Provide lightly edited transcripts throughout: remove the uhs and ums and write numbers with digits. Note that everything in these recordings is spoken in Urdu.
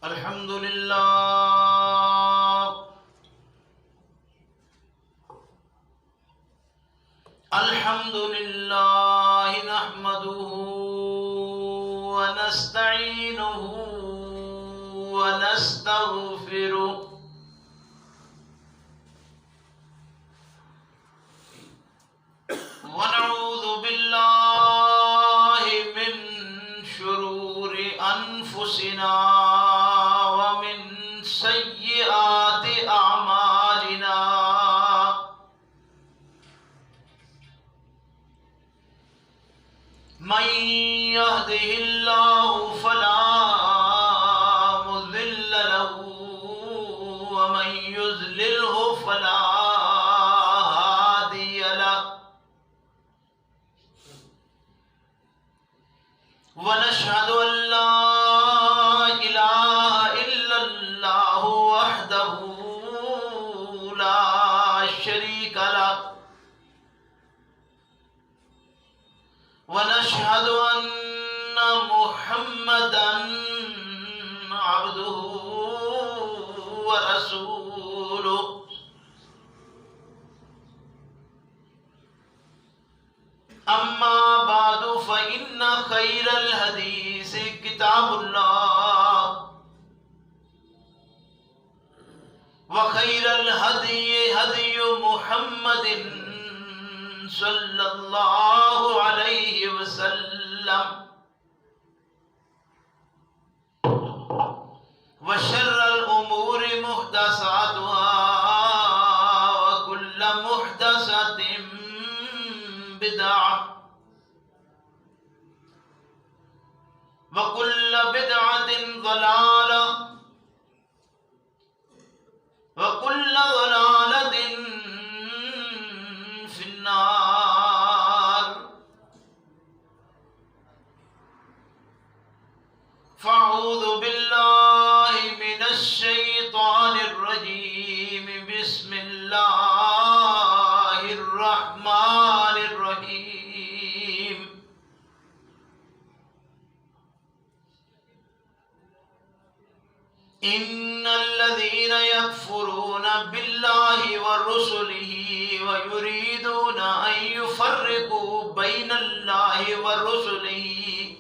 الحمد لله الحمد لله نحمده ونستعينه ونستغفره ونعوذ بالله من شرور أنفسنا ومن سيئات أعمالنا من يهده الله فلا مضل له ومن يضلله فلا هادي له ونشهد أن لا إله إلا الله وحده لا شريك له ونشهد أن محمدا عبده ورسوله أما بعد فإن خير الحديث كتاب الله وخير الهدي هدي محمد صلى الله عليه وسلم وشر الأمور محدثاتها وكل محدثة بدعة وكل بدعة ضلالة وكل ضلالة في النار فأعوذ بالله من الشيطان الرجيم بسم الله الرحمن الرحيم إن الذين يكفرون بالله ورسله ويريدون أن يفرقوا بين الله ورسله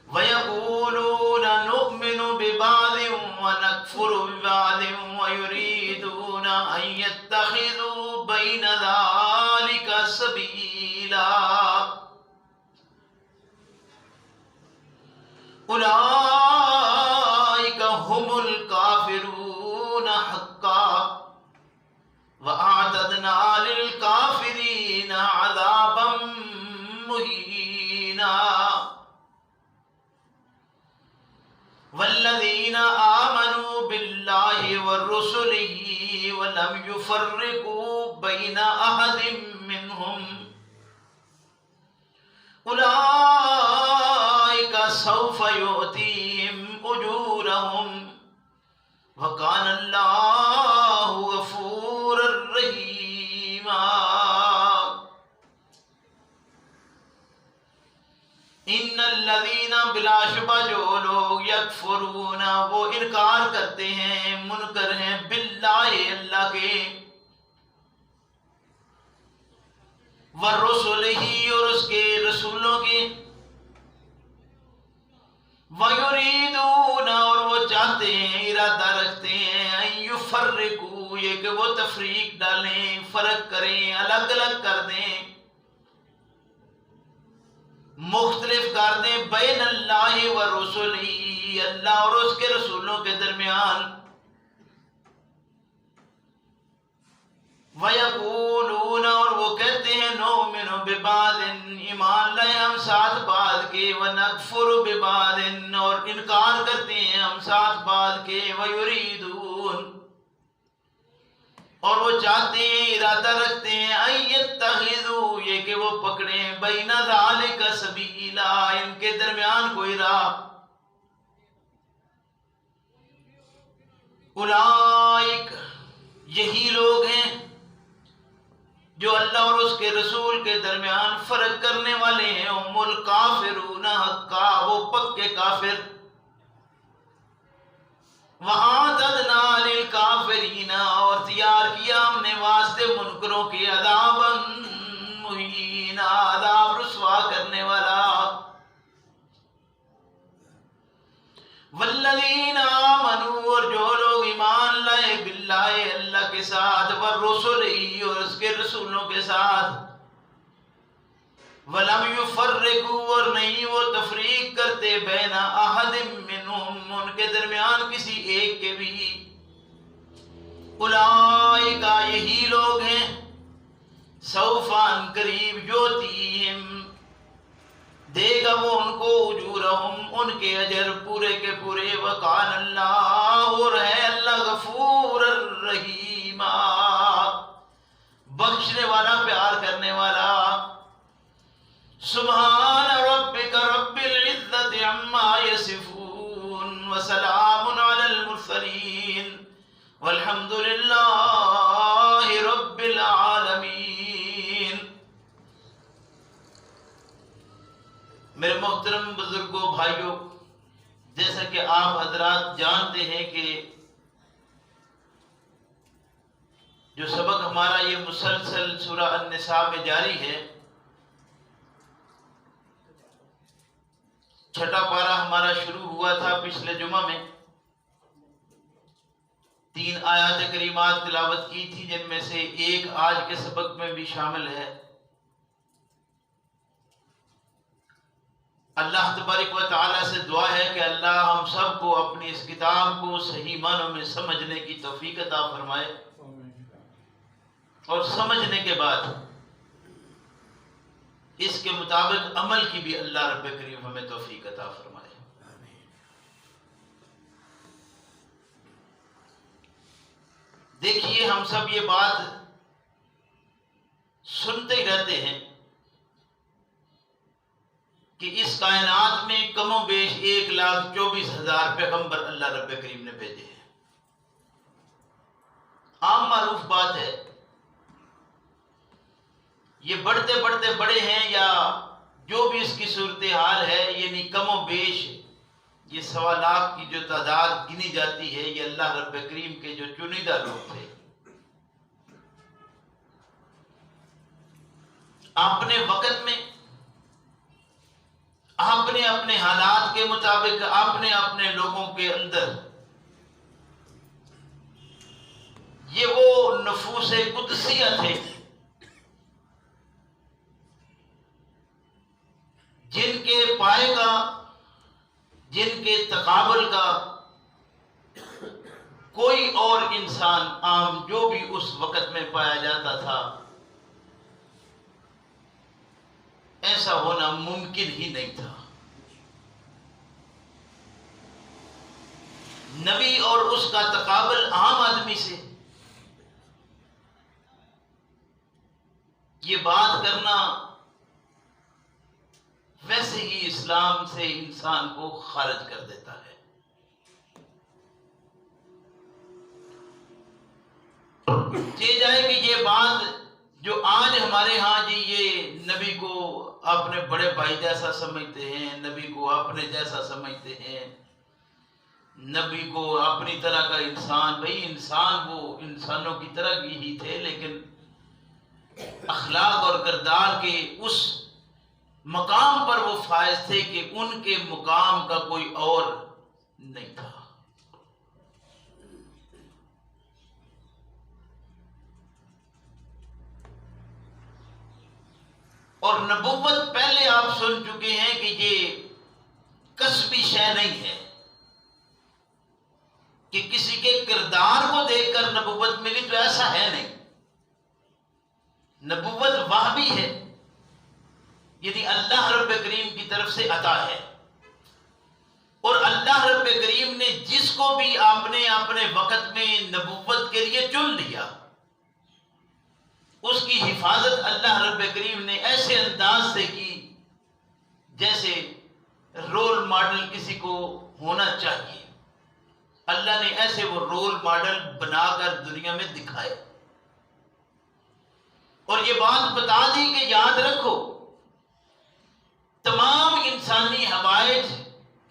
ويقولون نؤمن ببعض ونكفر ببعض ويريدون أن يتخذوا بين ذلك سبيلا أولئك هم الكافرون حقا وأعتدنا للكافرين عذابا مهينا والذين آمنوا بالله ورسله ولم يفرقوا بين أحد منهم أولئك سوف يؤتيهم أجورهم وكان الله غفورا رحيما ان الذین بلا شبہ جو لوگ یکفرون وہ انکار کرتے ہیں منکر ہیں باللہ اللہ کے ورسلہ اور اس کے رسولوں کے وَيُرِيدُونَ اور وہ چاہتے ہیں ارادہ رکھتے ہیں ان یفرقوا یہ کہ وہ تفریق ڈالیں فرق کریں الگ الگ کر دیں مختلف کر دیں بین اللہ و رسولہ اللہ اور اس کے رسولوں کے درمیان وَيَقُولُونَ اور وہ کہتے ہیں نُؤْمِنُ بِبَعْضٍ ایمان لائے ہم ساتھ بعض کے وَنَكْفُرُ بِبَعْضٍ اور انکار کرتے ہیں ہم ساتھ بعض کے وَيُرِيدُونَ اور وہ چاہتے ہیں ارادہ رکھتے ہیں ان یتخذوا یہ کہ وہ پکڑیں بین ذالک سبیلا ان کے درمیان کوئی راہ اولئک یہی لوگ ہیں جو اللہ اور اس کے رسول کے درمیان فرق کرنے والے ہیں، ہم الکافرون حقا، وہ پکے کافر. وَأَعْتَدْنَا لِلْكَافِرِينَ، اور تیار کیا ہم نے واسطے منکروں کے عذابًا مہینا، عذاب رسوا کرنے والا. والذین آمنوا، اور جو لوگ ایمان لائے، باللہ اللہ کے ساتھ، والرسل اور اس کے رسولوں کے ساتھ، ولم یفرقوا، اور نہیں وہ تفریق کرتے، بین احد منہم، ان کے درمیان کسی ایک کے بھی. اولئک، یہی لوگ ہیں، سوف، ان قریب، یؤتیہم، دے گا وہ ان کو، اجورہم، ان کے اجر پورے کے پورے. وکان اللہ، اور ہے اللہ، غفور الرحیم، بخشنے والا، پیار کرنے والا. سبحان ربک رب العزت عما یصفون، وسلام علی المرسلین، والحمد للہ رب العالمین. میرے محترم بزرگوں، بھائیوں، جیسا کہ آپ حضرات جانتے ہیں کہ جو سبق ہمارا یہ مسلسل سورہ النساء میں جاری ہے، چھٹا پارہ ہمارا شروع ہوا تھا پچھلے جمعہ میں. 3 آیات کریمات تلاوت کی تھی، جن میں سے ایک آج کے سبق میں بھی شامل ہے. اللہ تبارک و تعالی سے دعا ہے کہ اللہ ہم سب کو اپنی اس کتاب کو صحیح معنوں میں سمجھنے کی توفیق عطا فرمائے، اور سمجھنے کے بعد اس کے مطابق عمل کی بھی اللہ رب کریم ہمیں توفیق عطا فرمائے. دیکھیے، ہم سب یہ بات سنتے ہی رہتے ہیں کہ اس کائنات میں کم و بیش 1,24,000 پیغمبر اللہ رب کریم نے بھیجے ہیں. عام معروف بات ہے. یہ بڑھتے بڑھتے بڑے ہیں یا جو بھی اس کی صورتحال ہے، یعنی کم و بیش یہ 1.25 لاکھ کی جو تعداد گنی جاتی ہے، یہ اللہ رب کریم کے جو چنیدہ لوگ تھے. اپنے وقت میں، اپنے اپنے حالات کے مطابق، اپنے اپنے لوگوں کے اندر یہ وہ نفوس قدسیہ تھے جن کے پائے کا، جن کے تقابل کا کوئی اور انسان عام جو بھی اس وقت میں پایا جاتا تھا، ایسا ہونا ممکن ہی نہیں تھا. نبی اور اس کا تقابل عام آدمی سے، یہ بات کرنا ویسے ہی اسلام سے انسان کو خارج کر دیتا ہے. یہ جائے کہ یہ بات جو آج ہمارے ہاں جی یہ نبی کو اپنے بڑے بھائی جیسا سمجھتے ہیں، نبی کو اپنے جیسا سمجھتے ہیں، نبی کو اپنی طرح کا انسان. بھئی انسان وہ انسانوں کی طرح ہی تھے، لیکن اخلاق اور کردار کے اس مقام پر وہ فائز تھے کہ ان کے مقام کا کوئی اور نہیں تھا. اور نبوت پہلے آپ سن چکے ہیں کہ یہ کسبی شے نہیں ہے کہ کسی کے کردار کو دیکھ کر نبوت ملی، تو ایسا ہے نہیں. نبوت وحی ہے، یعنی اللہ رب کریم کی طرف سے عطا ہے. اور اللہ رب کریم نے جس کو بھی اپنے وقت میں نبوت کے لیے چن لیا، اس کی حفاظت اللہ رب کریم نے ایسے انداز سے کی جیسے رول ماڈل کسی کو ہونا چاہیے. اللہ نے ایسے وہ رول ماڈل بنا کر دنیا میں دکھائے. اور یہ بات بتا دی کہ یاد رکھو تمام انسانی حوائج،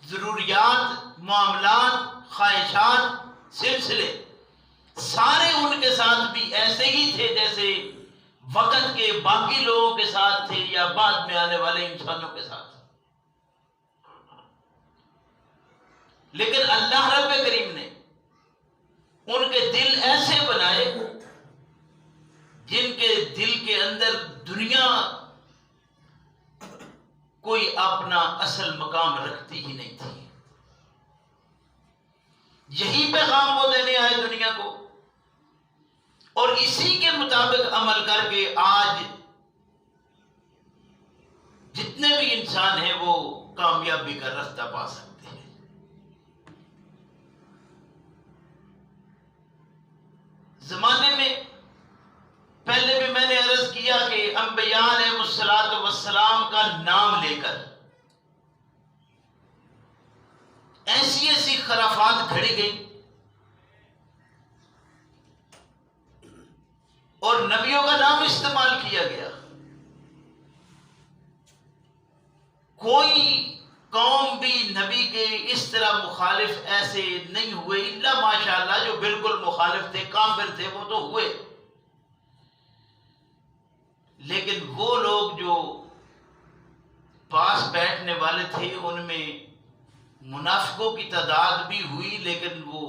ضروریات، معاملات، خواہشات، سلسلے سارے ان کے ساتھ بھی ایسے ہی تھے جیسے وقت کے باقی لوگوں کے ساتھ تھے یا بعد میں آنے والے انسانوں کے ساتھ. لیکن اللہ رب کریم نے ان کے دل ایسے بنائے جن کے دل کے اندر دنیا کوئی اپنا اصل مقام رکھتی ہی نہیں تھی. یہی پیغام وہ دینے آئے دنیا کو، اور اسی کے مطابق عمل کر کے آج جتنے بھی انسان ہیں وہ کامیابی کا راستہ پا سکتے ہیں. زمانے میں پہلے بھی میں نے عرض کیا کہ انبیاء علیہ السلام کا نام لے کر ایسی ایسی خرافات گھڑی گئی اور نبیوں کا نام استعمال کیا گیا. کوئی قوم بھی نبی کے اس طرح مخالف ایسے نہیں ہوئے الا ماشاءاللہ جو بالکل مخالف تھے، کافر تھے، وہ تو ہوئے. لیکن وہ لوگ جو پاس بیٹھنے والے تھے ان میں منافقوں کی تعداد بھی ہوئی، لیکن وہ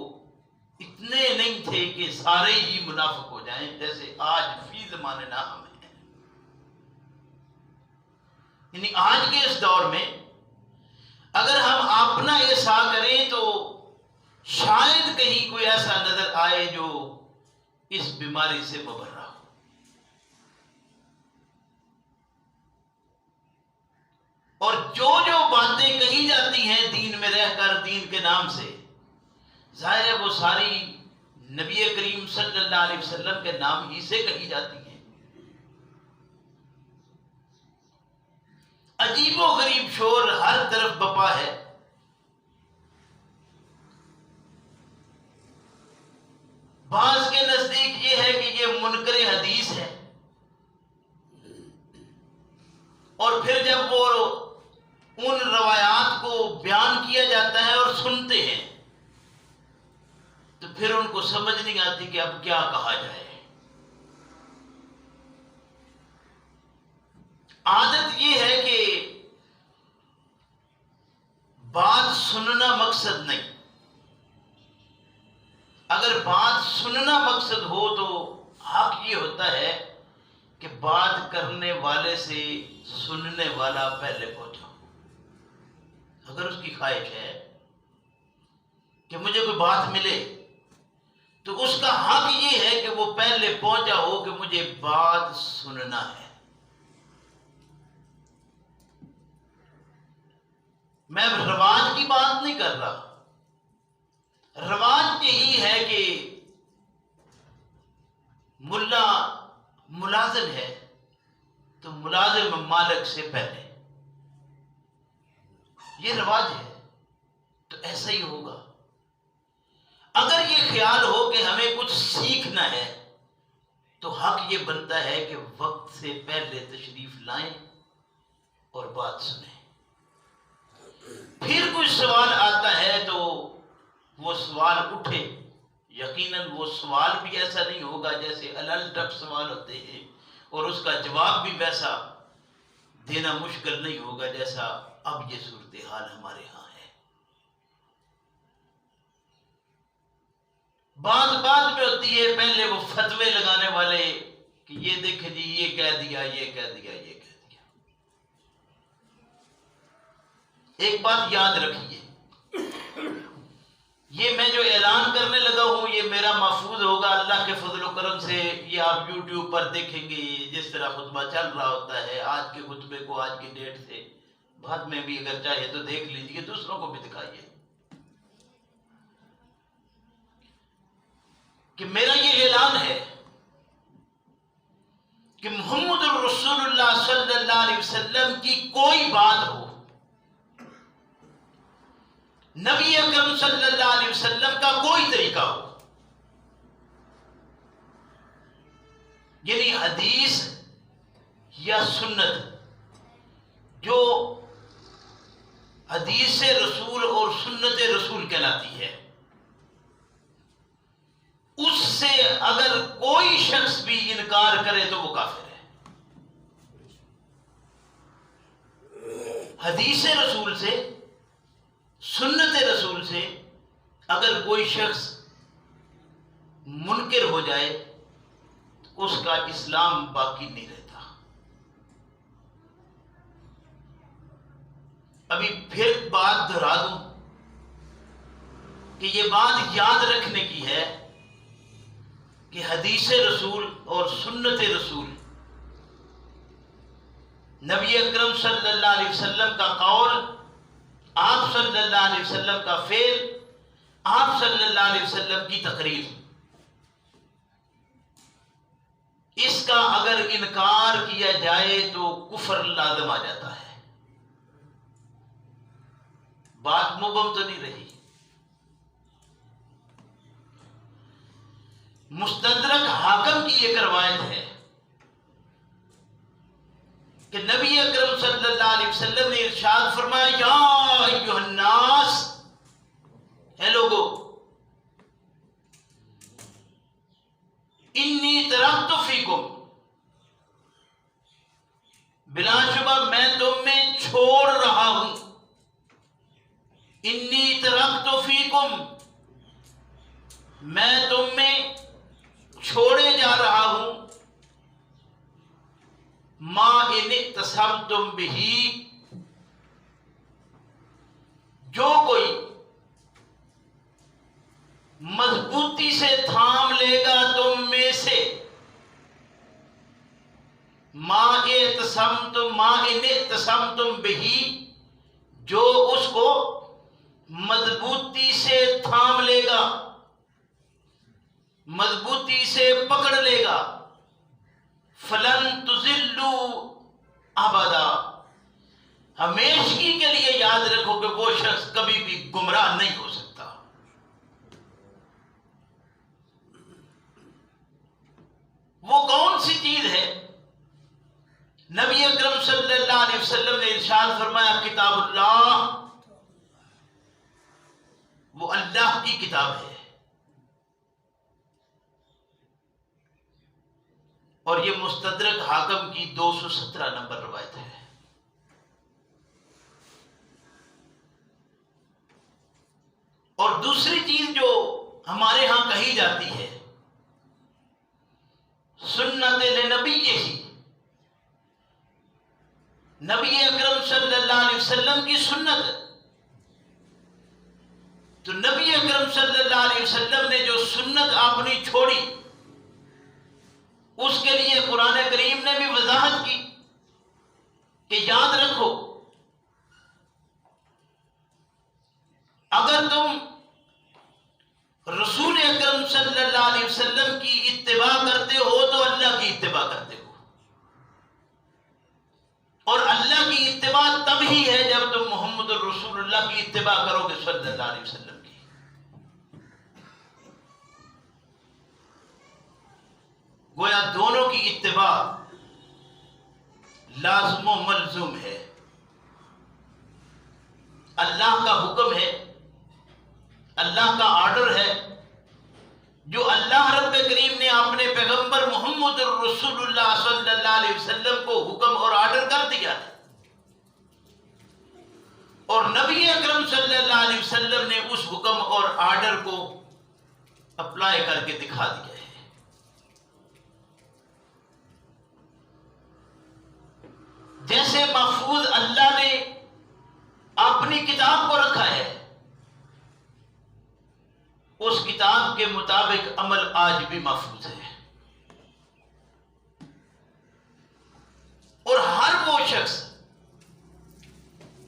اتنے نہیں تھے کہ سارے ہی منافق ہو جائیں جیسے آج فی زمانے نہ ہم ہیں. یعنی آج کے اس دور میں اگر ہم اپنا احساس کریں تو شاید کہیں کوئی ایسا نظر آئے جو اس بیماری سے مبرہ ہو. اور جو باتیں کہی جاتی ہیں دین میں رہ کر دین کے نام سے، ظاہر ہے وہ ساری نبی کریم صلی اللہ علیہ وسلم کے نام ہی سے کہی جاتی ہیں. عجیب و غریب شور ہر طرف بپا ہے. بعض کے نزدیک یہ ہے کہ یہ منکر حدیث ہے، اور پھر جب وہ ان روایات کو بیان کیا جاتا ہے اور سنتے ہیں تو پھر ان کو سمجھ نہیں آتی کہ اب کیا کہا جائے. عادت یہ ہے کہ بات سننا مقصد نہیں. اگر بات سننا مقصد ہو تو حق یہ ہوتا ہے کہ بات کرنے والے سے سننے والا پہلے پہنچا. اگر اس کی خواہش ہے کہ مجھے کوئی بات ملے تو اس کا حق یہ ہے کہ وہ پہلے پہنچا ہو کہ مجھے بات سننا ہے. میں رواج کی بات نہیں کر رہا. رواج یہی ہے کہ ملا ملازم ہے تو ملازم مالک سے پہلے، یہ رواج ہے. تو ایسا ہی ہوگا. اگر یہ خیال ہو کہ ہمیں کچھ سیکھنا ہے تو حق یہ بنتا ہے کہ وقت سے پہلے تشریف لائیں اور بات سنیں. پھر کوئی سوال آتا ہے تو وہ سوال اٹھے. یقیناً وہ سوال بھی ایسا نہیں ہوگا جیسے الل ٹپ سوال ہوتے ہیں، اور اس کا جواب بھی ویسا دینا مشکل نہیں ہوگا جیسا اب یہ صورتحال ہمارے ہاں ہے. بات میں ہوتی ہے پہلے وہ فتوے لگانے والے کہ یہ دیکھیں جی یہ کہہ دیا، یہ کہہ دیا، یہ کہہ دیا. ایک بات یاد رکھیے، یہ میں جو اعلان کرنے لگا ہوں یہ میرا محفوظ ہوگا اللہ کے فضل و کرم سے. یہ آپ یوٹیوب پر دیکھیں گے جس طرح خطبہ چل رہا ہوتا ہے، آج کے خطبے کو آج کی ڈیٹ سے بعد میں بھی اگر چاہے تو دیکھ لیجئے، دوسروں کو بھی دکھائیے کہ میرا یہ اعلان ہے کہ محمد الرسول اللہ صلی اللہ علیہ وسلم کی کوئی بات ہو، نبی اکرم صلی اللہ علیہ وسلم کا کوئی طریقہ ہو، یعنی حدیث یا سنت جو حدیث رسول اور سنت رسول کہلاتی ہے، اس سے اگر کوئی شخص بھی انکار کرے تو وہ کافر ہے۔ حدیث رسول سے، سنت رسول سے اگر کوئی شخص منکر ہو جائے تو اس کا اسلام باقی نہیں رہتا۔ ابھی پھر بات دہرا دوں کہ یہ بات یاد رکھنے کی ہے کہ حدیث رسول اور سنت رسول نبی اکرم صلی اللہ علیہ وسلم کا قول، آپ صلی اللہ علیہ وسلم کا فعل، آپ صلی اللہ علیہ وسلم کی تقریر، اس کا اگر انکار کیا جائے تو کفر لازم آ جاتا ہے۔ بات مبہم تو نہیں رہی۔ مستدرک حاکم کی ایک روایت ہے کہ نبی اکرم صلی اللہ علیہ وسلم نے ارشاد فرمایا، یا ایھا الناس، اے لوگو، انی ترکت فیکم، بلا شبہ میں تم میں چھوڑ رہا ہوں، انی ترکت فیکم، میں تم میں چھوڑے جا رہا ہوں، ما ان اعتصمتم بہ، جو کوئی مضبوطی سے تھام لے گا تم میں سے، ما ان اعتصمتم بہ، جو اس کو مضبوطی سے تھام لے گا، مضبوطی سے پکڑ لے گا، فلن تضلوا ابدا، ہمیشگی کے لیے یاد رکھو کہ وہ شخص کبھی بھی گمراہ نہیں ہو سکتا۔ وہ کون سی چیز ہے؟ نبی اکرم صلی اللہ علیہ وسلم نے ارشاد فرمایا، کتاب اللہ، وہ اللہ کی کتاب ہے، اور یہ مستدرک حاکم کی 217 نمبر روایت ہے۔ اور دوسری چیز جو ہمارے ہاں کہی جاتی ہے، سنت لنبی ہی، نبی اکرم صلی اللہ علیہ وسلم کی سنت، تو نبی اکرم صلی اللہ علیہ وسلم نے جو سنت اپنی چھوڑی، اس کے لیے قرآن کریم نے بھی وضاحت کی کہ یاد رکھو، اگر تم رسول اکرم صلی اللہ علیہ وسلم کی اتباع کرتے ہو تو اللہ کی اتباع کرتے ہو، اور اللہ کی اتباع تب ہی ہے جب تم محمد الرسول اللہ کی اتباع کرو گے صلی اللہ علیہ وسلم کی۔ گویا دونوں کی اتباع لازم و ملزوم ہے۔ اللہ کا حکم ہے، اللہ کا آرڈر ہے، جو اللہ رب کریم نے اپنے پیغمبر محمد الرسول اللہ صلی اللہ علیہ وسلم کو حکم اور آرڈر کر دیا ہے، اور نبی اکرم صلی اللہ علیہ وسلم نے اس حکم اور آرڈر کو اپلائی کر کے دکھا دیا ہے۔ جیسے محفوظ اللہ نے اپنی کتاب کو رکھا ہے، اس کتاب کے مطابق عمل آج بھی محفوظ ہے، اور ہر وہ شخص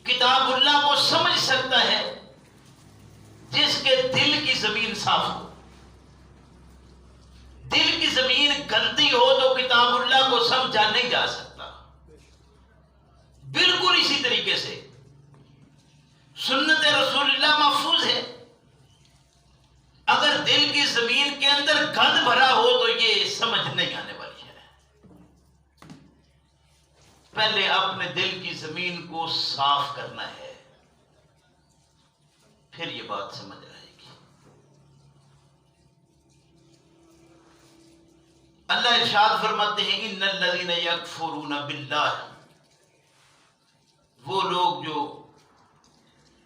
کتاب اللہ کو سمجھ سکتا ہے جس کے دل کی زمین صاف ہو۔ دل کی زمین گندی ہو تو کتاب اللہ کو سمجھا نہیں جا سکتا۔ بالکل اسی طریقے سے سنت رسول اللہ محفوظ ہے، اگر دل کی زمین کے اندر گند بھرا ہو تو یہ سمجھ نہیں آنے والی ہے۔ پہلے اپنے دل کی زمین کو صاف کرنا ہے، پھر یہ بات سمجھ آئے گی۔ اللہ ارشاد فرماتے ہیں ان الذین یکفرون باللہ، وہ لوگ جو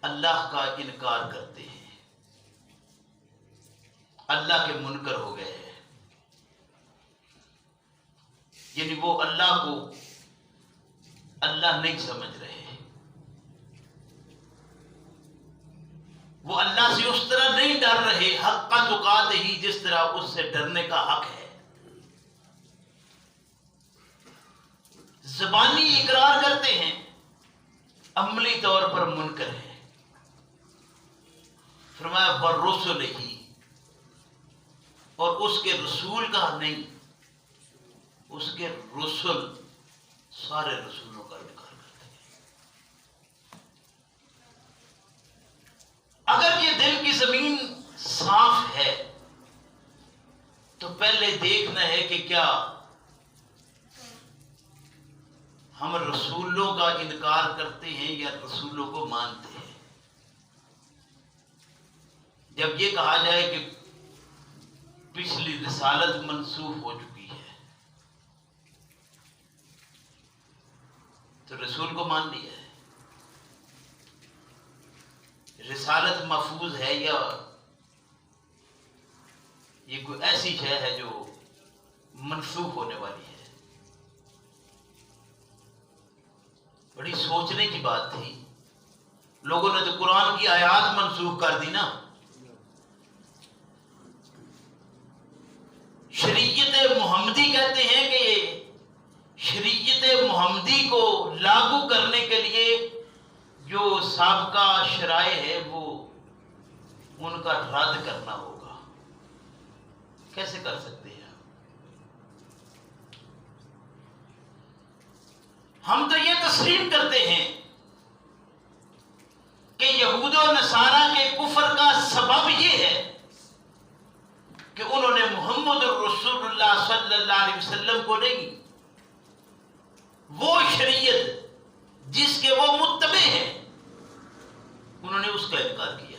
اللہ کا انکار کرتے ہیں، اللہ کے منکر ہو گئے ہیں، یعنی وہ اللہ کو اللہ نہیں سمجھ رہے، وہ اللہ سے اس طرح نہیں ڈر رہے حق تقاتہ ہی جس طرح اس سے ڈرنے کا حق ہے۔ زبانی اقرار کرتے ہیں، عملی طور پر منکر ہے۔ فرمایا بالرسل ہی، اور اس کے رسول کا نہیں، اس کے رسل، سارے رسولوں کا انکار کرتے ہیں۔ اگر یہ دل کی زمین صاف ہے تو پہلے دیکھنا ہے کہ کیا ہم رسولوں کا انکار کرتے ہیں یا رسولوں کو مانتے ہیں۔ جب یہ کہا جائے کہ پچھلی رسالت منسوخ ہو چکی ہے تو رسول کو مان لیا ہے، رسالت محفوظ ہے یا یہ کوئی ایسی شے ہے جو منسوخ ہونے والی ہے۔ بڑی سوچنے کی بات تھی، لوگوں نے تو قرآن کی آیات منسوخ کر دی نا۔ شریعت محمدی کہتے ہیں کہ شریعت محمدی کو لاگو کرنے کے لیے جو سابقہ شرائع ہے وہ ان کا رد کرنا ہوگا۔ کیسے کر سکتے ہیں ہم تو یہ تسلیم کرتے ہیں کہ یہود و نصارہ کے کفر کا سبب یہ ہے کہ انہوں نے محمد رسول اللہ صلی اللہ علیہ وسلم کو نہیں، وہ شریعت جس کے وہ متبع ہیں انہوں نے اس کا انکار کیا ہے۔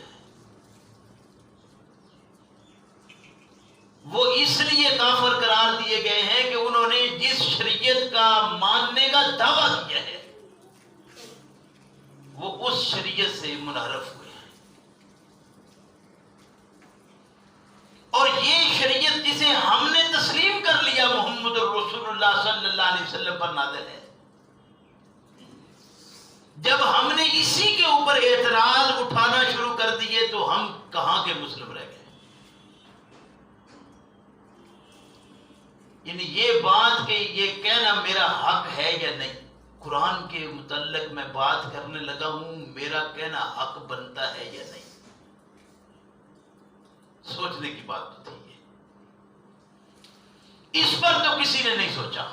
وہ اس لیے کافر قرار دیے گئے ہیں کہ انہوں نے جس شریعت کا ماننے کا دعویٰ کیا ہے وہ اس شریعت سے منحرف ہوئے ہیں، اور یہ شریعت جسے ہم نے تسلیم کر لیا محمد رسول اللہ صلی اللہ علیہ وسلم پر نازل ہے، جب ہم نے اسی کے اوپر اعتراض اٹھانا شروع کر دیے تو ہم کہاں کے مسلم رہ گئے؟ یعنی یہ بات کہ یہ کہنا میرا حق ہے یا نہیں، قرآن کے متعلق میں بات کرنے لگا ہوں، میرا کہنا حق بنتا ہے یا نہیں، سوچنے کی بات تھی یہ۔ اس پر تو کسی نے نہیں سوچا۔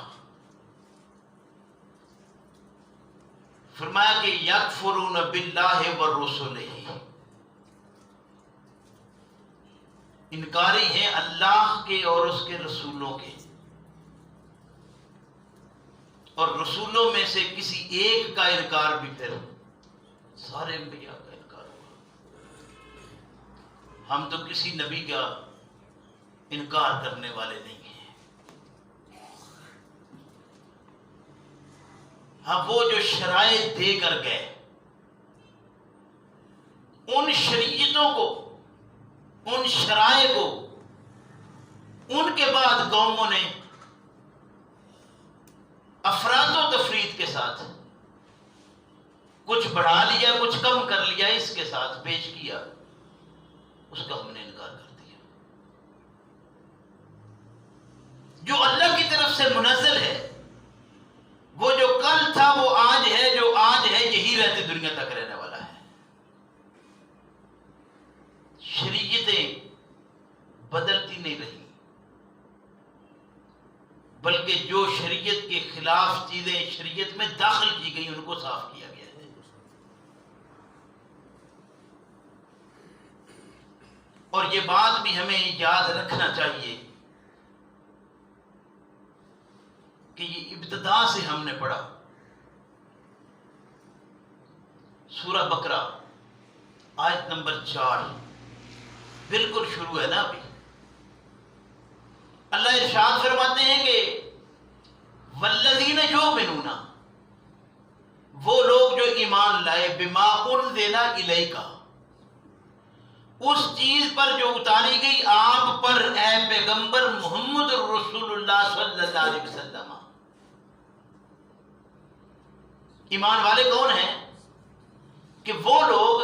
فرمایا کہ یکفرون باللہ والرسلہ، انکاری ہیں اللہ کے اور اس کے رسولوں کے، اور رسولوں میں سے کسی ایک کا انکار بھی پھر سارے انبیاء کا انکار ہوا۔ ہم تو کسی نبی کا انکار کرنے والے نہیں ہیں۔ ہاں، وہ جو شرائط دے کر گئے ان شریعتوں کو، ان شرائع کو ان کے بعد قوموں نے افراد و تفرید کے ساتھ کچھ بڑھا لیا، کچھ کم کر لیا، اس کے ساتھ پیش کیا، اس کا ہم نے انکار کر دیا۔ جو اللہ کی طرف سے منزل ہے، وہ جو کل تھا وہ آج ہے، جو آج ہے یہی رہتے دنیا تک رہنے والا ہے۔ شریعتیں بدلتی نہیں رہی، بلکہ جو شریعت کے خلاف چیزیں شریعت میں داخل کی گئی ان کو صاف کیا گیا ہے۔ اور یہ بات بھی ہمیں یاد رکھنا چاہیے کہ یہ ابتدا سے ہم نے پڑھا سورہ بقرہ آیت نمبر 4 بالکل شروع ہے نا ابھی. اللہ ارشاد فرماتے ہیں کہ والذین یؤمنون، وہ لوگ جو ایمان لائے بما انزل الیک، اس چیز پر جو اتاری گئی آپ پر اے پیغمبر محمد رسول اللہ صلی اللہ علیہ وسلم. ایمان والے کون ہیں؟ کہ وہ لوگ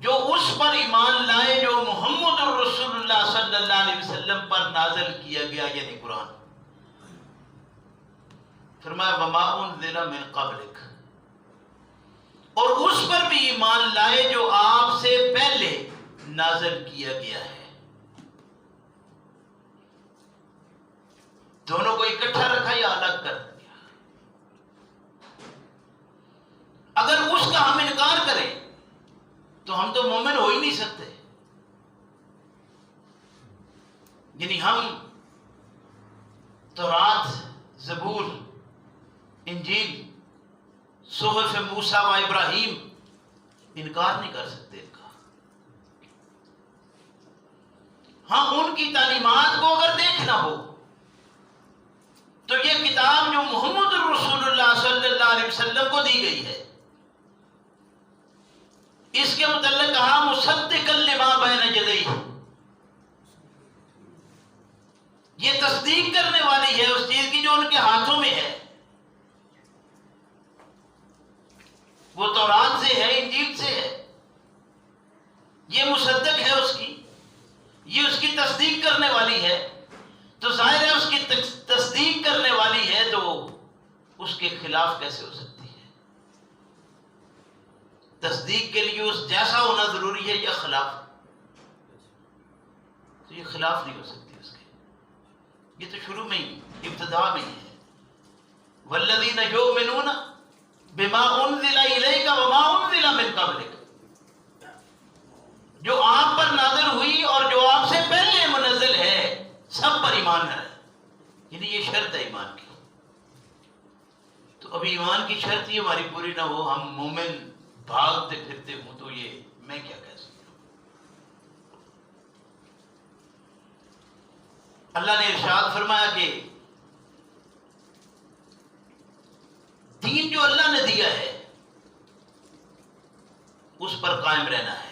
جو اس پر ایمان لائے جو محمد رسول اللہ صلی اللہ علیہ وسلم پر نازل کیا گیا، یعنی قرآن. فرمایا وما انزل من قبلک، اور اس پر بھی ایمان لائے جو آپ سے پہلے نازل کیا گیا ہے. دونوں کو اکٹھا رکھا یا الگ کر دیا؟ اگر اس کا ہم انکار کریں تو ہم تو مومن ہو ہی نہیں سکتے. یعنی ہم تورات، زبور، انجیل، صحف موسیٰ و ابراہیم انکار نہیں کر سکتے ان کا. ہاں ان کی تعلیمات کو اگر دیکھنا ہو تو یہ کتاب جو محمد رسول اللہ صلی اللہ علیہ وسلم کو دی گئی ہے، اس کے متعلق کہا مصدقا لما بین یدیہ، یہ تصدیق کرنے والی ہے اس چیز کی جو ان کے ہاتھوں میں ہے. وہ تورات سے ہے، انجیل سے ہے، یہ مصدق ہے اس کی، یہ اس کی تصدیق کرنے والی ہے. تو ظاہر ہے اس کی تصدیق کرنے والی ہے تو اس کے خلاف کیسے ہو سکتی ہے؟ تصدیق کے لیے اس جیسا ہونا ضروری ہے یا خلاف؟ تو یہ خلاف نہیں ہو سکتی اس کے. یہ تو شروع میں ہی، ابتدا میں ہی ہے. والذین یؤمنون بما انزل الیک وما انزل من قبلک، جو آپ پر نازل ہوئی اور جو آپ سے پہلے منزل ہے سب پر ایمان ہے. یعنی یہ شرط ہے ایمان کی. تو ابھی ایمان کی شرط ہی ہماری پوری نہ ہو، ہم مومن بھاگتے پھرتے ہوں، تو یہ میں کیا کہہ سکتا ہوں؟ اللہ نے ارشاد فرمایا کہ دین جو اللہ نے دیا ہے اس پر قائم رہنا ہے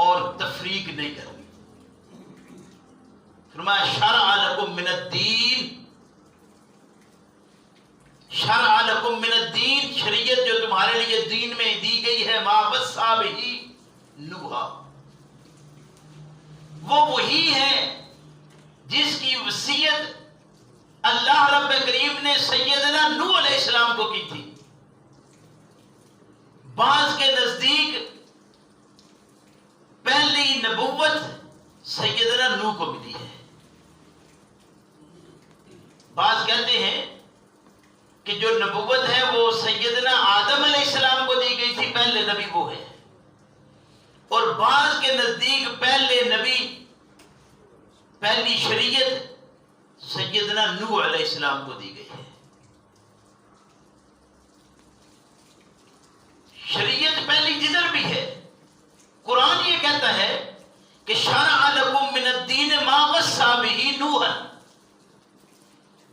اور تفریق نہیں کرنی. فرمایا شرع لکم من الدین، شرع لکم من الدین، شریعت جو تمہارے لیے دین میں دی گئی ہے، ما وصی بہ نوحا، وہ وہی ہے جس کی وصیت اللہ رب کریم نے سیدنا نوح علیہ السلام کو کی تھی. بعض کے نزدیک پہلی نبوت سیدنا نوح کو ملی ہے. بعض کہتے ہیں کہ جو نبوت ہے وہ سیدنا آدم علیہ السلام کو دی گئی تھی، پہلے نبی وہ ہے. اور بعض کے نزدیک پہلے نبی، پہلی شریعت سیدنا نوح علیہ السلام کو دی گئی ہے. شریعت پہلی جدھر بھی ہے. قرآن یہ کہتا ہے کہ شرع لکم من الدین ما وصی بہ نوحا،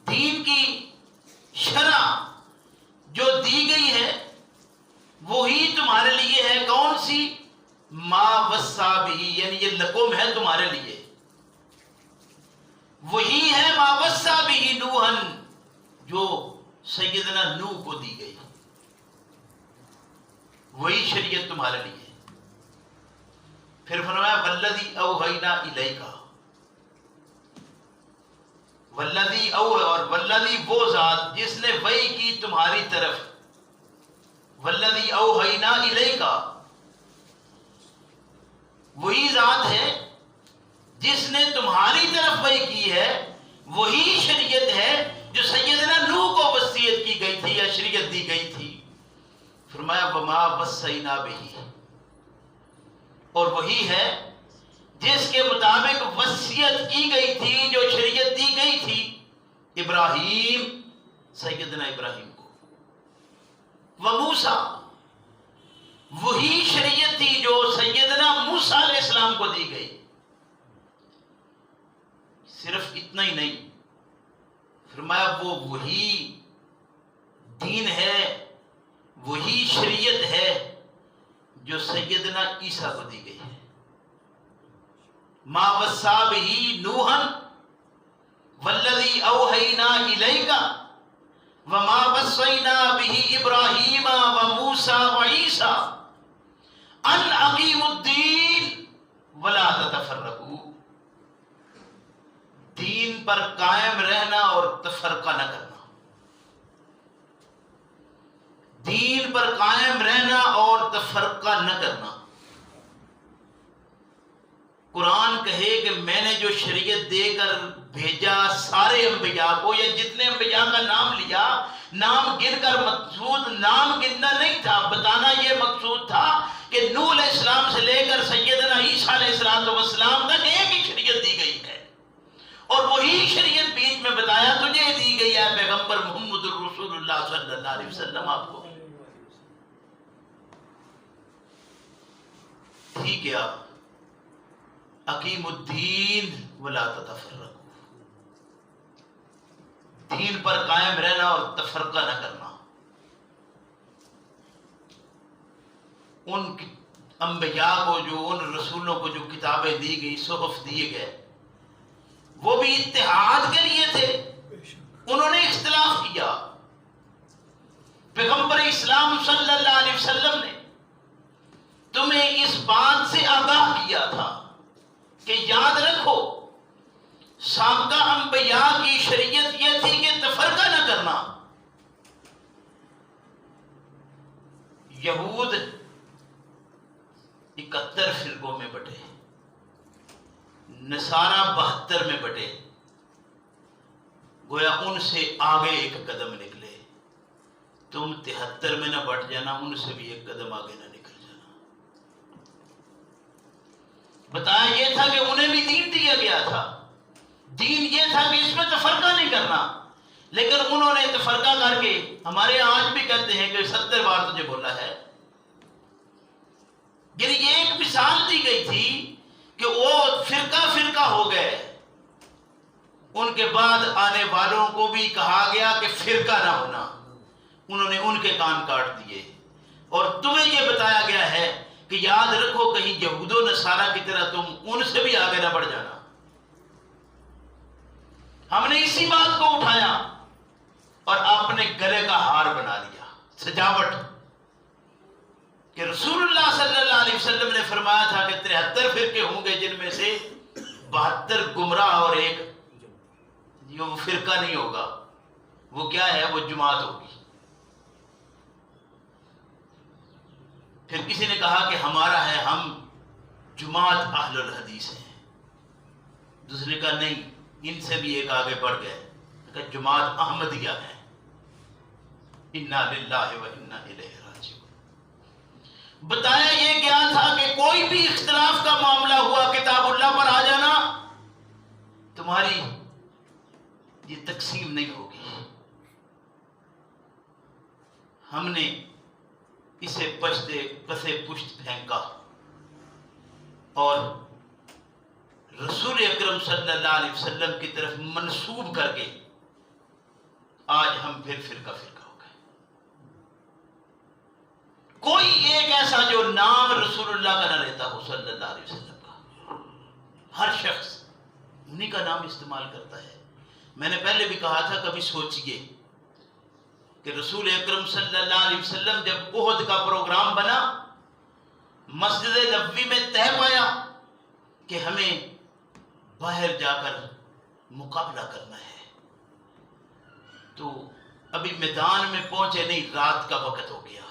دین کی شرع جو دی گئی ہے وہی تمہارے لیے ہے. کون سی؟ ما وصی بہ، یعنی یہ لکم ہے تمہارے لیے، وہی ہے ما وصی بہ نوحا جو سیدنا نوح کو دی گئی، وہی شریعت تمہارے لیے. پھر فرمایا والذی اوحینا الیک، والذی اور والذی وہ ذات جس نے وحی کی تمہاری طرف. والذی اوحینا الیک، وہی ذات ہے جس نے تمہاری طرف وحی کی ہے، وہی شریعت ہے جو سیدنا نوح کو وصیت کی گئی تھی یا شریعت دی گئی تھی. فرمایا وما وصینا بہ، اور وہی ہے جس کے مطابق وصیت کی گئی تھی، جو شریعت دی گئی تھی ابراہیم، سیدنا ابراہیم کو. وموسیٰ، وہی شریعت تھی جو سیدنا موسیٰ علیہ السلام کو دی گئی. صرف اتنا ہی نہیں، فرمایا وہ وہی دین ہے، وہی شریعت ہے جو سیدنا عیسیٰ کو دی گئی ہے. ما وصّا بہ نوحا والذی اوحینا الیک وما وصینا بہ ابراہیم وموسیٰ وعیسیٰ ان اقیموا الدین ولا تتفرقوا. دین پر قائم رہنا اور تفرقہ نہ کرنا، دین پر قائم رہنا اور تفرقہ نہ کرنا. قرآن کہے کہ میں نے جو شریعت دے کر بھیجا سارے انبیاء کو، یا جتنے انبیاء کا نام لیا، نام گن کر مقصود نام گننا نہیں تھا، بتانا یہ مقصود تھا کہ نوح علیہ السلام سے لے کر سیدنا عیسیٰ علیہ السلام تک ایک ہی شریعت دی گئی ہے، اور وہی شریعت بیچ میں بتایا تجھے دی گئی ہے پیغمبر محمد الرسول اللہ صلی اللہ علیہ وسلم. آپ کو ٹھیک ہے، اقیم الدین ولا تتفرقوا، دین پر قائم رہنا اور تفرقہ نہ کرنا. ان انبیاء کو جو، ان رسولوں کو جو کتابیں دی گئی، صحف دیے گئے، وہ بھی اتحاد کے لیے تھے. انہوں نے اختلاف کیا. پیغمبر اسلام صلی اللہ علیہ وسلم نے تمہیں اس بات سے آگاہ کیا تھا کہ یاد رکھو سابقہ انبیاء کی شریعت یہ تھی کہ تفرقہ نہ کرنا. یہود 71 فرقوں میں بٹے، نصارہ 72 میں بٹے. گویا ان سے آگے ایک قدم نکلے. تم 73 میں نہ بٹ جانا، ان سے بھی ایک قدم آگے نہ نکل جانا. بتایا یہ تھا کہ انہیں بھی دین دیا گیا تھا، دین یہ تھا کہ اس میں تفرقہ نہیں کرنا، لیکن انہوں نے تفرقہ کر کے، ہمارے آج بھی کہتے ہیں کہ 70 بار تجھے بولا ہے. یعنی یہ ایک مثال دی گئی تھی کہ وہ فرقہ فرقہ ہو گئے. ان کے بعد آنے والوں کو بھی کہا گیا کہ فرقہ نہ ہونا. انہوں نے ان کے کان کاٹ دیے. اور تمہیں یہ بتایا گیا ہے کہ یاد رکھو کہیں یہود و نصارہ کی طرح تم ان سے بھی آگے نہ بڑھ جانا. ہم نے اسی بات کو اٹھایا اور اپنے گلے کا ہار بنا لیا، سجاوٹ، کہ رسول اللہ صلی اللہ علیہ وسلم نے فرمایا تھا کہ 73 فرقے ہوں گے، جن میں سے 72 گمراہ اور ایک جو فرقہ نہیں ہوگا. وہ کیا ہے؟ وہ جماعت ہوگی. پھر کسی نے کہا کہ ہمارا ہے، ہم جماعت اہل الحدیث ہیں. دوسرے نے کہا نہیں، ان سے بھی ایک آگے بڑھ گئے کہ جماعت احمدیہ ہے. انا للہ و انا الیہ راجعون. بتایا یہ گیا تھا کہ کوئی بھی اختلاف کا معاملہ ہوا، کتاب اللہ پر آ جانا، تمہاری یہ تقسیم نہیں ہوگی. ہم نے اسے پشتے پسے پشت پھینکا اور رسول اکرم صلی اللہ علیہ وسلم کی طرف منسوب کر کے آج ہم پھر فرقہ فرقہ ہو گئے. کوئی ایک ایسا جو نام رسول اللہ کا نہ لیتا ہو صلی اللہ علیہ وسلم کا. ہر شخص انہی کا نام استعمال کرتا ہے. میں نے پہلے بھی کہا تھا، کبھی سوچئے کہ رسول اکرم صلی اللہ علیہ وسلم جب احد کا پروگرام بنا، مسجد نبوی میں طے پایا کہ ہمیں باہر جا کر مقابلہ کرنا ہے، تو ابھی میدان میں پہنچے نہیں، رات کا وقت ہو گیا.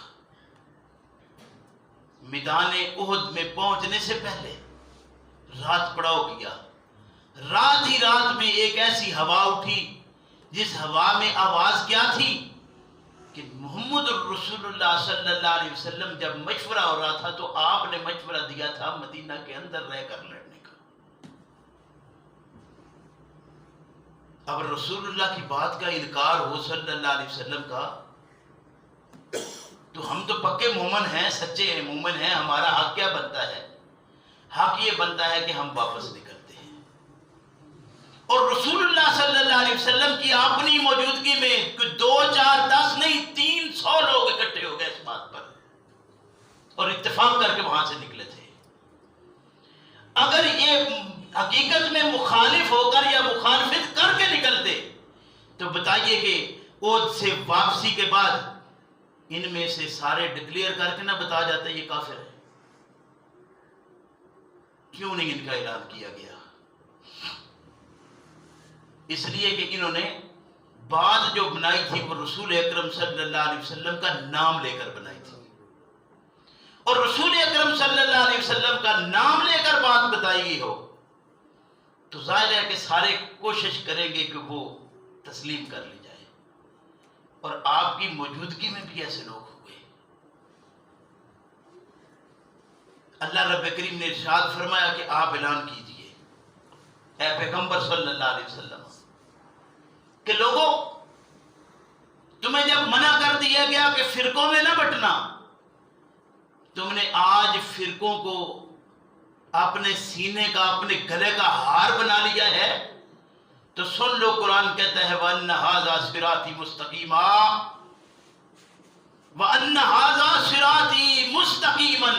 میدان احد میں پہنچنے سے پہلے رات پڑاؤ کیا. رات ہی رات میں ایک ایسی ہوا اٹھی جس ہوا میں آواز کیا تھی کہ محمد الرسول اللہ صلی اللہ علیہ وسلم جب مشورہ ہو رہا تھا تو آپ نے مشورہ دیا تھا مدینہ کے اندر رہ کر لڑنے کا. اب رسول اللہ کی بات کا انکار ہو صلی اللہ علیہ وسلم کا، ہم تو پکے مومن ہیں، سچے مومن ہیں، ہمارا حق کیا بنتا ہے؟ حق یہ بنتا ہے کہ ہم واپس نکلتے ہیں۔ اور رسول اللہ صلی اللہ علیہ وسلم کی اپنی موجودگی میں 2 4 10 نہیں 300 لوگ اکٹھے ہو گئے اس بات پر اور اتفاق کر کے وہاں سے نکلے تھے۔ اگر یہ حقیقت میں مخالف ہو کر یا مخالفت کر کے نکلتے تو بتائیے کہ عہد سے واپسی کے بعد ان میں سے سارے ڈکلیئر کر کے نہ بتا جاتے یہ کافر ہے؟ کیوں نہیں ان کا اعلان کیا گیا؟ اس لیے کہ انہوں نے بات جو بنائی تھی وہ رسول اکرم صلی اللہ علیہ وسلم کا نام لے کر بنائی تھی، اور رسول اکرم صلی اللہ علیہ وسلم کا نام لے کر بات بتائی ہو تو ظاہر ہے کہ سارے کوشش کریں گے کہ وہ تسلیم کر لی جائے، اور آپ کی موجودگی میں بھی ایسے لوگ ہوئے۔ اللہ رب کریم نے ارشاد فرمایا کہ آپ اعلان کیجئے اے پیغمبر صلی اللہ علیہ وسلم کہ لوگوں، تمہیں جب منع کر دیا گیا کہ فرقوں میں نہ بٹنا، تم نے آج فرقوں کو اپنے سینے کا، اپنے گلے کا ہار بنا لیا ہے، تو سن لو، قرآن کہتا ہے وَأَنَّ هَذَا صِرَاطِي مُسْتَقِيمًا وَأَنَّ هَذَا صِرَاطِي مُسْتَقِيمًا،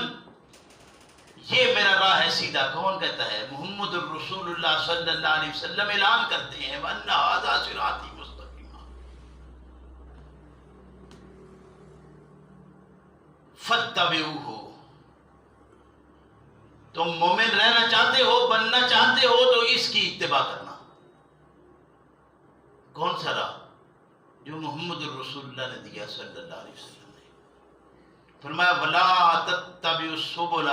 یہ میرا راہ ہے سیدھا۔ کون کہتا ہے؟ محمد الرسول اللہ صلی اللہ علیہ وسلم اعلان کرتے ہیں وَأَنَّ هَذَا صِرَاطِي مُسْتَقِيمًا فَاتَّبِعُوهُ۔ تم مومن رہنا چاہتے ہو، بننا چاہتے ہو تو اس کی اتباع کرنا۔ کون سا راہ؟ جو محمد الرسول اللہ نے دیا صلی اللہ علیہ وسلم نے۔ فرمایا وَلَا تَتَّبِعُوا السُّبُلَ،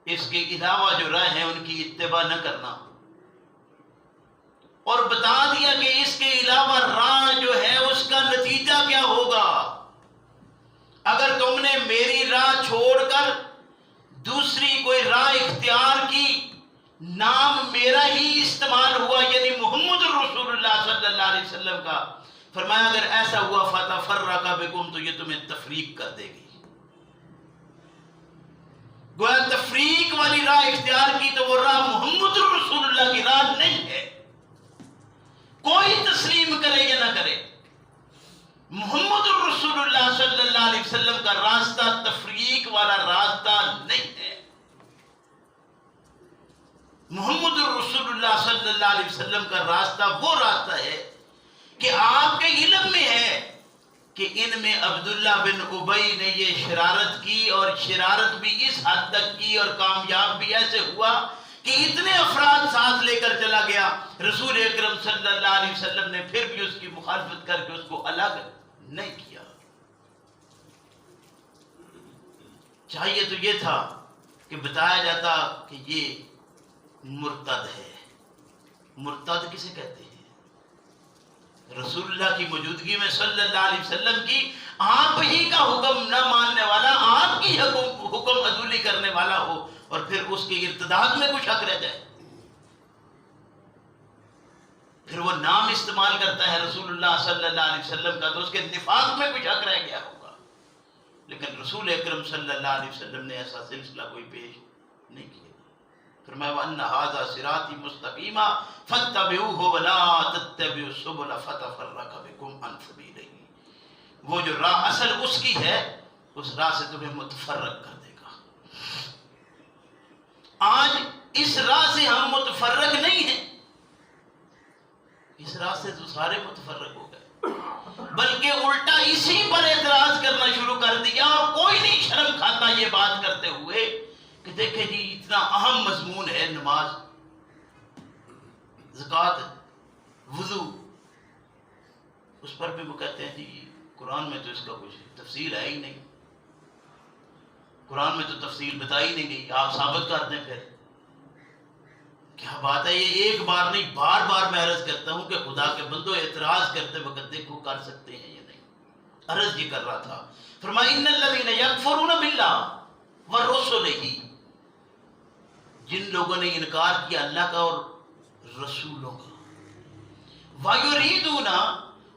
اس کے علاوہ جو راہ ہیں ان کی اتباع نہ کرنا، اور بتا دیا کہ اس کے علاوہ راہ جو ہے اس کا نتیجہ کیا ہوگا۔ اگر تم نے میری راہ چھوڑ کر دوسری کوئی راہ اختیار کی، نام میرا ہی استعمال ہوا یعنی محمد الرسول اللہ صلی اللہ علیہ وسلم کا، فرمایا اگر ایسا ہوا فَتَفَرَّقَ بِكُمْ، تو یہ تمہیں تفریق کر دے گی۔ گویا تفریق والی راہ اختیار کی تو وہ راہ محمد الرسول اللہ کی راہ نہیں ہے، کوئی تسلیم کرے یا نہ کرے۔ محمد الرسول اللہ صلی اللہ علیہ وسلم کا راستہ تفریق والا راستہ نہیں ہے۔ محمد الرسول اللہ صلی اللہ علیہ وسلم کا راستہ وہ راستہ ہے کہ آپ کے علم میں ہے کہ ان میں عبداللہ بن ابی نے یہ شرارت کی، اور شرارت بھی اس حد تک کی اور کامیاب بھی ایسے ہوا کہ اتنے افراد ساتھ لے کر چلا گیا، رسول اکرم صلی اللہ علیہ وسلم نے پھر بھی اس کی مخالفت کر کے اس کو الگ نہیں کیا۔ چاہیے تو یہ تھا کہ بتایا جاتا کہ یہ مرتد ہے۔ مرتد کسے کہتے ہیں؟ رسول اللہ کی موجودگی میں صلی اللہ علیہ وسلم کی آپ ہی کا حکم نہ ماننے والا، آپ کی حکم عدولی کرنے والا ہو اور پھر اس کے ارتداد میں کچھ حق رہ جائے، پھر وہ نام استعمال کرتا ہے رسول اللہ صلی اللہ علیہ وسلم کا تو اس کے نفاق میں کچھ حق رہ گیا ہوگا، لیکن رسول اکرم صلی اللہ علیہ وسلم نے ایسا سلسلہ کوئی پیش نہیں کیا۔ فرمایا وَأَنَّ هَذَا صِرَاطِي مُسْتَقِيمًا فَاتَّبِعُوهُ وَلَا تَتَّبِعُوا السُّبُلَ فَتَفَرَّقَ بِكُمْ عَنْ سَبِيلِهِ، وہ جو راہ اصل اس کی ہے اس راہ سے تمہیں متفرق کر دے گا۔ آج اس راہ سے ہم متفرق نہیں ہیں، اس راہ سے تو سارے متفرق ہو گئے، بلکہ الٹا اسی پر اعتراض کرنا شروع کر دیا، اور کوئی نہیں شرم کھاتا یہ بات کرتے ہوئے کہ دیکھیں جی اتنا اہم مضمون ہے نماز، زکوٰۃ، وضو، اس پر بھی وہ کہتے ہیں جی قرآن میں تو اس کا کچھ تفصیل ہے ہی نہیں، قرآن میں تو تفصیل بتائی نہیں گئی، آپ ثابت کر دیں۔ پھر کیا بات ہے؟ یہ ایک بار نہیں بار بار میں عرض کرتا ہوں کہ خدا کے بندو اعتراض کرتے وقت دیکھو کر سکتے ہیں یا نہیں۔ عرض یہ کر رہا تھا، فرمایا ان الذین یکفرون باللہ ورسلہ، جن لوگوں نے انکار کیا اللہ کا اور رسولوں کا، وَيُرِيدُونَ،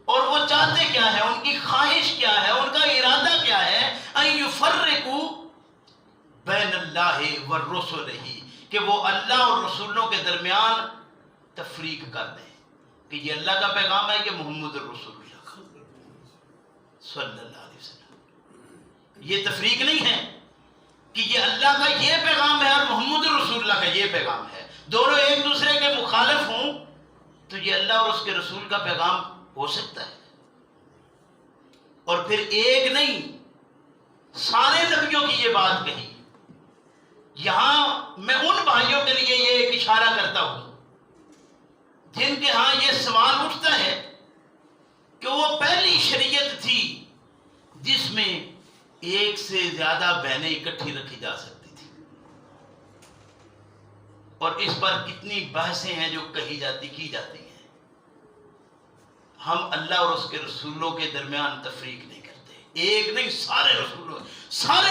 اور وہ چاہتے کیا ہے، ان کی خواہش کیا ہے، ان کا اللہ والرسلہ، کہ وہ اللہ اور رسولوں کے درمیان تفریق کر دیں کہ یہ اللہ کا پیغام ہے کہ محمد الرسول اللہ صلی اللہ علیہ وسلم۔ یہ تفریق نہیں ہے کہ یہ اللہ کا یہ پیغام ہے اور محمد الرسول اللہ کا یہ پیغام ہے، دونوں ایک دوسرے کے مخالف ہوں تو یہ اللہ اور اس کے رسول کا پیغام ہو سکتا ہے؟ اور پھر ایک نہیں، سارے نبیوں کی یہ بات کہی۔ یہاں میں ان بھائیوں کے لیے یہ ایک اشارہ کرتا ہوں جن کے ہاں یہ سوال اٹھتا ہے کہ وہ پہلی شریعت تھی جس میں ایک سے زیادہ بہنیں اکٹھی رکھی جا سکتی تھی، اور اس پر کتنی بحثیں ہیں جو کی جاتی ہیں۔ ہم اللہ اور اس کے رسولوں کے درمیان تفریق نہیں کرتے، ایک نہیں، سارے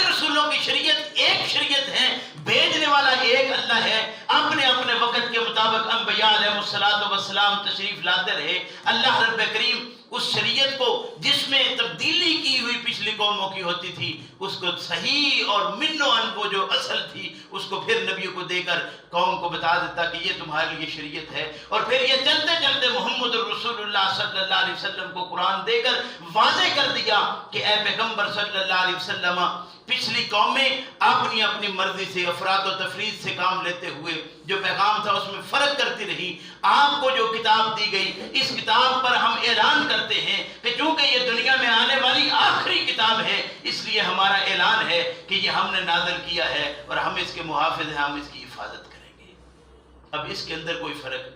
رسولوں کی شریعت ایک شریعت ہے، بھیجنے والا ایک اللہ ہے، اپنے اپنے وقت کے مطابق انبیاء علیہ السلام تشریف لاتے رہے۔ اللہ رب کریم اس شریعت کو جس میں تبدیلی کی ہوئی پچھلی قوموں کی ہوتی تھی، اس کو صحیح اور من و ان کو جو اصل تھی اس کو پھر نبیوں کو دے کر قوم کو بتا دیتا کہ یہ تمہارے لیے شریعت ہے، اور پھر یہ چلتے چلتے محمد الرسول اللہ صلی اللہ علیہ وسلم کو قرآن دے کر واضح کر دیا کہ اے پیغمبر صلی اللہ علیہ وسلم، پچھلی قومیں اپنی اپنی مرضی سے افراد و تفرید سے کام لیتے ہوئے جو پیغام تھا اس میں فرق کرتی رہی۔ آپ کو جو کتاب دی گئی، اس کتاب پر ہم اعلان کرتے ہیں کہ چونکہ یہ دنیا میں آنے والی آخری کتاب ہے، اس لیے ہمارا اعلان ہے کہ یہ ہم نے نازل کیا ہے اور ہم اس کے محافظ ہیں، ہم اس کی حفاظت کریں گے۔ اب اس کے اندر کوئی فرق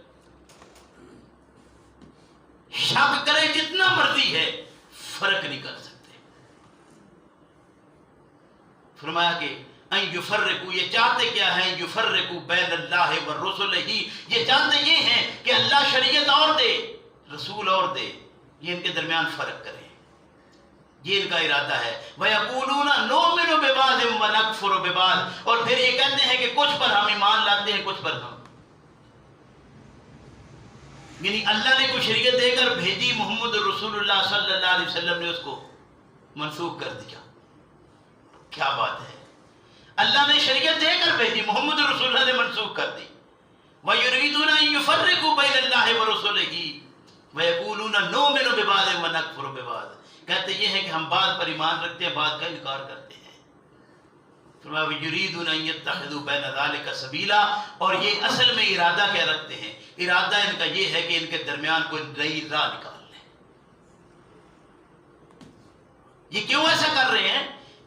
شک کرے جتنا مرضی ہے، فرق نہیں کر سکتے۔ فرمایا کہ ان یفرقوا، یہ چاہتے کیا ہیں؟ یفرقوا بین اللہ والرسلہ، یہ چاہتے یہ ہیں کہ اللہ شریعت اور دے، رسول اور دے، یہ ان کے درمیان فرق کرے، یہ ان کا ارادہ ہے۔ وَيَقُولُونَ نُؤْمِنُ بِبَعْضٍ وَنَكْفُرُ بِبَعْضٍ، اور پھر یہ کہتے ہیں کہ کچھ پر ہم ایمان لاتے ہیں، کچھ پر ہم، یعنی اللہ نے کوئی شریعت دے کر بھیجی، محمد رسول اللہ صلی اللہ علیہ وسلم نے اس کو منسوخ کر دیا۔ کیا بات ہے، اللہ نے شریعت دے کر بھیجی، محمد رسول اللہ نے منسوخ کر دی۔ وَيُرِيدُونَ أَن يُفَرِّقُوا بَيْنَ اللَّهِ وَرُسُلِهِ وَيَقُولُونَ نُؤْمِنُ بِبَعْضٍ وَنَكْفُرُ بِبَعْضٍ، کہتے یہ ہیں کہ ہم بعض پر ایمان رکھتے ہیں، بعض کا انکار کرتے ہیں۔ فرمایا وَيُرِيدُونَ أَن يَتَّخِذُوا بَيْنَ ذَلِكَ سَبِيلًا، اور یہ اصل میں ارادہ کیا رکھتے ہیں؟ ارادہ ان کا یہ ہے کہ ان کے درمیان کوئی نئی راہ نکال لیں۔ یہ کیوں ایسا کر رہے ہیں؟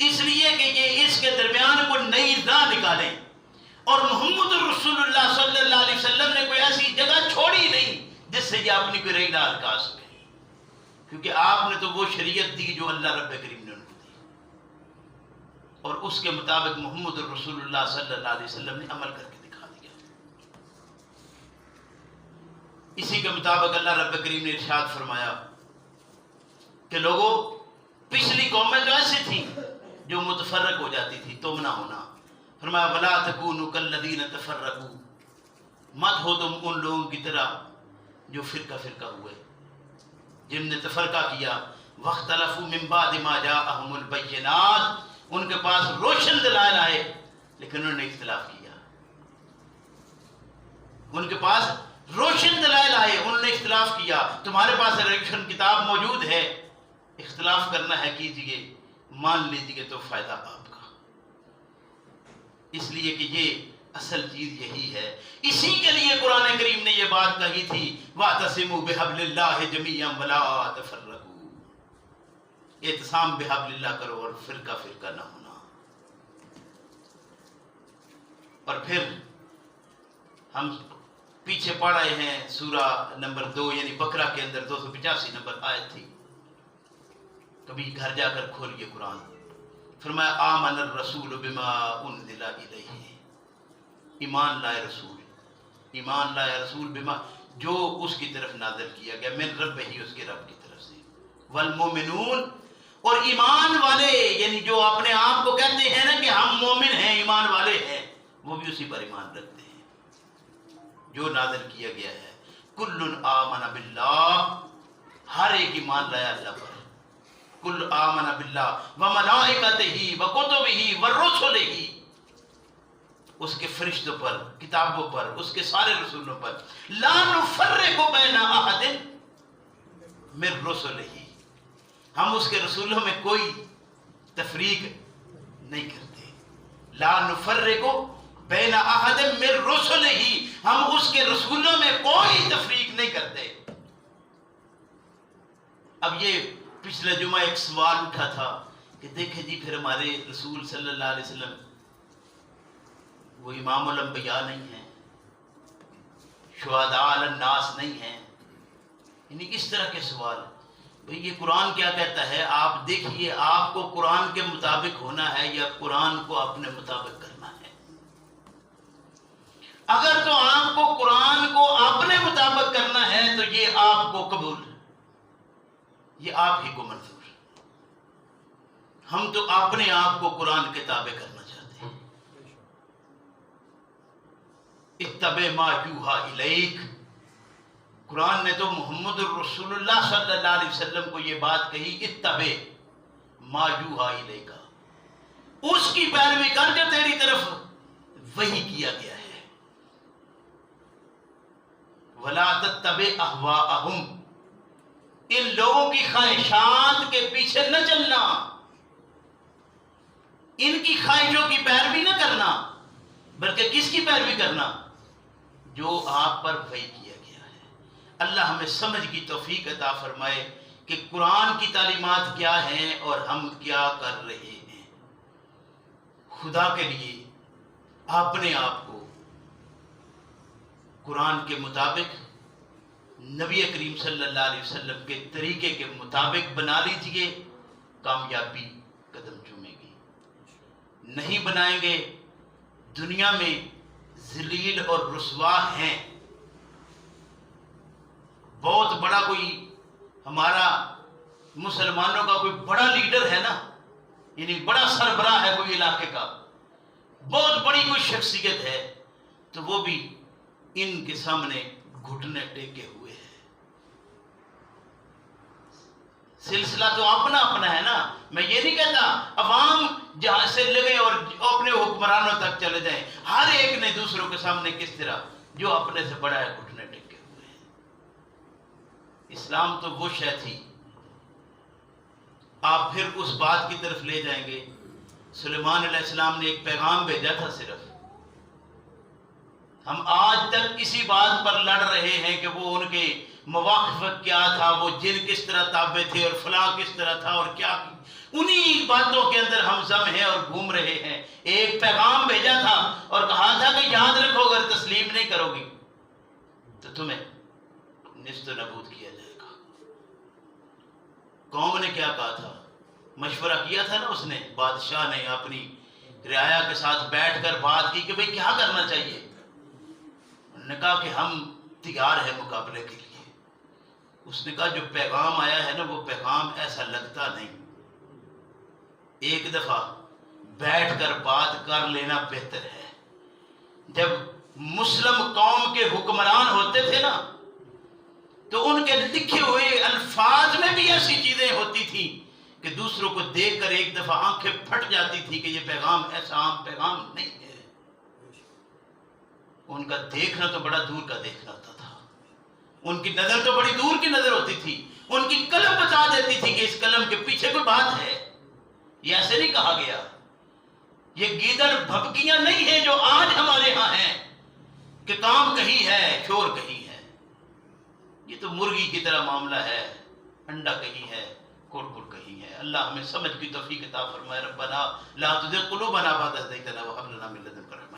اس لیے کہ یہ اس کے درمیان کوئی نئی راہ نکالیں، اور محمد رسول اللہ صلی اللہ علیہ وسلم نے کوئی ایسی جگہ چھوڑی نہیں جس سے یہ اپنی کوئی نئی راہ نکال سکے، کیونکہ آپ نے تو وہ شریعت دی جو اللہ رب کریم نے ان کو دی، اور اس کے مطابق محمد رسول اللہ صلی اللہ علیہ وسلم نے عمل کر کے دکھا دیا۔ اسی کے مطابق اللہ رب کریم نے ارشاد فرمایا کہ لوگوں، پچھلی قومیں جو ایسی تھیں جو متفرق ہو جاتی تھی، تم نہ ہونا۔ فرمایا وَلَا تَكُونُوا كَالَّذِينَ تَفَرَّقُوا، مت ہو تم ان لوگوں کی طرح جو فرقہ فرقہ ہوئے، جن نے تفرقہ کیا۔ وَاخْتَلَفُوا مِن بَعْدِ مَا جَاءَهُمُ الْبَيِّنَاتُ، ان کے پاس روشن دلائل آئے لیکن انہوں نے اختلاف کیا۔ ان کے پاس روشن دلائل آئے، انہوں نے اختلاف کیا۔ تمہارے پاس روشن کتاب موجود ہے، اختلاف کرنا ہے کیجئے، مان لیجئے تو فائدہ آپ کا، اس لیے کہ یہ اصل چیز یہی ہے۔ اسی کے لیے قرآن کریم نے یہ بات کہی تھی وَاعْتَصِمُوا بِحَبْلِ اللَّهِ جَمِيعًا وَلَا تَفَرَّقُوا، اعتصام بحبل اللہ کرو اور فرقہ فرقہ نہ ہونا۔ اور پھر ہم پیچھے پڑھ رہے ہیں سورہ نمبر 2 یعنی بقرہ کے اندر 285 نمبر آیت تھی، کبھی گھر جا کر کھولیے قرآن۔ فرمایا آمن الرسول بما انزل الیہ، ایمان لائے رسول، ایمان لائے رسول بما، جو اس کی طرف نازل کیا گیا، من رب ہی، اس کے رب کی طرف سے، والمومنون، اور ایمان والے، یعنی جو اپنے آپ کو کہتے ہیں نا کہ ہم مومن ہیں، ایمان والے ہیں، وہ بھی اسی پر ایمان رکھتے ہیں جو نازل کیا گیا ہے۔ کل آمن باللہ، ہر ایک ایمان لایا اللہ پر۔ کل آمن باللہ وملائکتہ وکتبہ ورسلہ، اس کے فرشتوں پر، کتابوں پر، اس کے سارے رسولوں پر. لا نفرق بین احد من رسلہ، ہم اس کے رسولوں میں کوئی تفریق نہیں کرتے. لا نفرق بین احد من رسلہ، ہم اس کے رسولوں میں کوئی تفریق نہیں کرتے. اب یہ پچھلے جمعہ ایک سوال اٹھا تھا کہ دیکھیں جی پھر ہمارے رسول صلی اللہ علیہ وسلم وہ امام الانبیاء نہیں ہیں، شہداء علی الناس نہیں ہیں، یعنی اس طرح کے سوال. بھئی یہ قرآن کیا کہتا ہے؟ آپ دیکھیے آپ کو قرآن کے مطابق ہونا ہے یا قرآن کو اپنے مطابق کرنا ہے. اگر تو آپ کو قرآن کو اپنے مطابق کرنا ہے تو یہ آپ کو قبول، یہ آپ ہی کو منظور. ہم تو اپنے آپ کو قرآن کے تابع کرنا چاہتے ہیں. اتبع ما یوحی الیک، قرآن نے تو محمد الرسول اللہ صلی اللہ علیہ وسلم کو یہ بات کہی، اتبع ما یوحی الیک، اس کی پیروی کر جو تیری طرف وحی کیا گیا ہے. ولا تتبع اہواءہم، ان لوگوں کی خواہشات کے پیچھے نہ چلنا، ان کی خواہشوں کی پیروی نہ کرنا، بلکہ کس کی پیروی کرنا؟ جو آپ پر وحی کیا گیا ہے. اللہ ہمیں سمجھ کی توفیق عطا فرمائے کہ قرآن کی تعلیمات کیا ہیں اور ہم کیا کر رہے ہیں. خدا کے لیے اپنے آپ کو قرآن کے مطابق، نبی کریم صلی اللہ علیہ وسلم کے طریقے کے مطابق بنا لیجئے، کامیابی قدم چومے گی. نہیں بنائیں گے دنیا میں ذلیل اور رسوا ہیں. بہت بڑا کوئی ہمارا مسلمانوں کا کوئی بڑا لیڈر ہے نا، یعنی بڑا سربراہ ہے کوئی علاقے کا، بہت بڑی کوئی شخصیت ہے، تو وہ بھی ان کے سامنے گھٹنے ٹیکے ہوئے ہیں. سلسلہ تو اپنا اپنا ہے نا. میں یہ نہیں کہتا عوام جہاں سے لگے اور اپنے حکمرانوں تک چلے جائیں، ہر ایک نے دوسروں کے سامنے کس طرح جو اپنے سے بڑا ہے گھٹنے ٹیکے ہوئے ہیں. اسلام تو وہ شے تھی. آپ پھر اس بات کی طرف لے جائیں گے، سلیمان علیہ السلام نے ایک پیغام بھیجا تھا صرف. ہم آج تک اسی بات پر لڑ رہے ہیں کہ وہ ان کے مواقف کیا تھا، وہ جن کس طرح تابع تھے اور فلاں کس طرح تھا اور کیا، انہی باتوں کے اندر ہم ضم ہیں اور گھوم رہے ہیں. ایک پیغام بھیجا تھا اور کہا تھا کہ یاد رکھو اگر تسلیم نہیں کرو گی تو تمہیں نیست و نابود کیا جائے گا. قوم نے کیا کہا تھا؟ مشورہ کیا تھا نا اس نے، بادشاہ نے اپنی رعایا کے ساتھ بیٹھ کر بات کی کہ بھئی کیا کرنا چاہیے. انہوں نے کہا کہ ہم تیار ہیں مقابلے کے لیے. اس نے کہا جو پیغام آیا ہے نا وہ پیغام ایسا لگتا نہیں، ایک دفعہ بیٹھ کر بات کر لینا بہتر ہے. جب مسلم قوم کے حکمران ہوتے تھے نا تو ان کے لکھے ہوئے الفاظ میں بھی ایسی چیزیں ہوتی تھیں کہ دوسروں کو دیکھ کر ایک دفعہ آنکھیں پھٹ جاتی تھی کہ یہ پیغام ایسا عام پیغام نہیں ہے. ان کا دیکھنا تو بڑا دور کا دیکھنا ہوتا تھا، ان کی نظر تو بڑی دور کی نظر ہوتی تھی. ان کی قلم بتا دیتی تھی کہ اس قلم کے پیچھے کوئی بات ہے. یہ ایسے نہیں کہا گیا. یہ گیدڑ بھبکیاں نہیں ہیں جو آج ہمارے ہاں ہیں کہ کام کہیں ہے شور کہیں ہے. یہ تو مرغی کی طرح معاملہ ہے، انڈا کہیں ہے کڑکڑ کہیں ہے. اللہ ہمیں سمجھ کی توفیق عطا فرمائے. ربنا لا تزغ قلوبنا بعد إذ هديتنا وهب لنا من لدنك رحمة